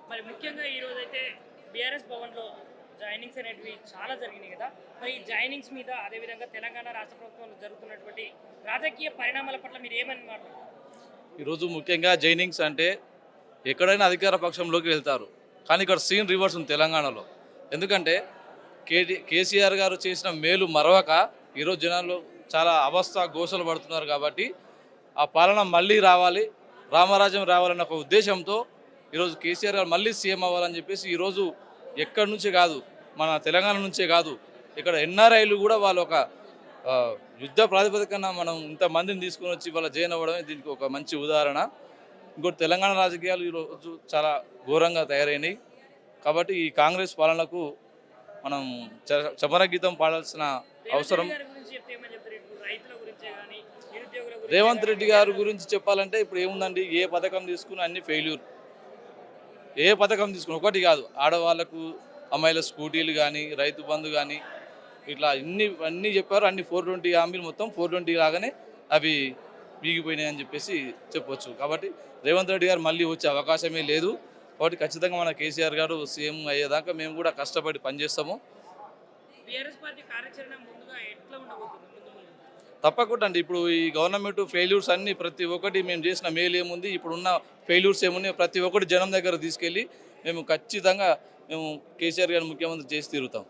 మరి ముఖ్యంగా ఈరోజైతే బీఆర్ఎస్ భవన్‌లో జాయినింగ్స్ అనేటివి చాలా జరిగినాయి కదా! మరి ఈ జాయినింగ్స్ మీద అదేవిధంగా తెలంగాణ రాష్ట్ర ప్రభుత్వంలో జరుగుతున్నటువంటి రాజకీయ పరిణామాల పట్ల మీరేమని మాట్లాడతారు? ఈరోజు ముఖ్యంగా జైనింగ్స్ అంటే ఎక్కడైనా అధికార పక్షంలోకి వెళ్తారు. కానీ ఇక్కడ సీన్ రివర్స్ ఉంది తెలంగాణలో. ఎందుకంటే కేసీఆర్ గారు చేసిన మేలు మరవక ఈరోజు జనాలు చాలా అవస్థ గోసలు పడుతున్నారు కాబట్టి ఆ పాలన మళ్ళీ రావాలి, రామరాజ్యం రావాలన్న ఒక ఉద్దేశంతో ఈరోజు కేసీఆర్ గారు మళ్ళీ సీఎం అవ్వాలని చెప్పేసి ఈరోజు ఎక్కడి నుంచి కాదు, మన తెలంగాణ నుంచే కాదు, ఇక్కడ ఎన్ఆర్ఐలు కూడా వాళ్ళు ఒక యుద్ధ ప్రాతిపదికన మనం ఇంతమందిని తీసుకొని వచ్చి వాళ్ళ జైన్ అవ్వడమే దీనికి ఒక మంచి ఉదాహరణ. ఇంకోటి తెలంగాణ రాజకీయాలు ఈరోజు చాలా ఘోరంగా తయారైనాయి. కాబట్టి ఈ కాంగ్రెస్ పాలనకు మనం చమర గీతం పాడాల్సిన రేవంత్ అవసరం. రెడ్డి గారి గురించి చెప్తే ఏమని చెప్తారు? ఇప్పుడు రైతుల గురించే గాని, నిరుద్యోగుల గురించే రేవంత్ గాని రెడ్డి గారి గురించి చెప్పాలంటే ఇప్పుడు ఏముందండి, ఏ పథకం తీసుకుని అన్ని ఫెయిల్యూర్. ఏ పథకం తీసుకుని ఒకటి కాదు, ఆడవాళ్ళకు అమ్మాయిల స్కూటీలు కానీ, రైతు బంధు కానీ, ఇట్లా అన్నీ చెప్పారు. అన్ని 420 హామీలు మొత్తం 420 లాగానే అవి వీగిపోయినాయి అని చెప్పేసి చెప్పొచ్చు. కాబట్టి రేవంత్ రెడ్డి గారు మళ్ళీ వచ్చే అవకాశమే లేదు. కాబట్టి ఖచ్చితంగా మన కేసీఆర్ గారు సీఎం అయ్యేదాకా మేము కూడా కష్టపడి పనిచేస్తాము. బీఆర్ఎస్ పార్టీ కార్యాచరణ ముందుగా ఎట్లా ఉండబోతుంది ముందు ముందు? తప్పకుండా అండి. ఇప్పుడు ఈ గవర్నమెంట్ ఫెయిల్యూర్స్ అన్నీ ప్రతి ఒక్కటి మేము చేసిన మేలు ఏముంది, ఇప్పుడున్న ఫెయిల్యూర్స్ ఏమున్నాయి, ప్రతి ఒక్కటి జనం దగ్గర తీసుకెళ్ళి మేము ఖచ్చితంగా కేసీఆర్ గారిని ముఖ్యమంత్రి చేసి తీరుతాం.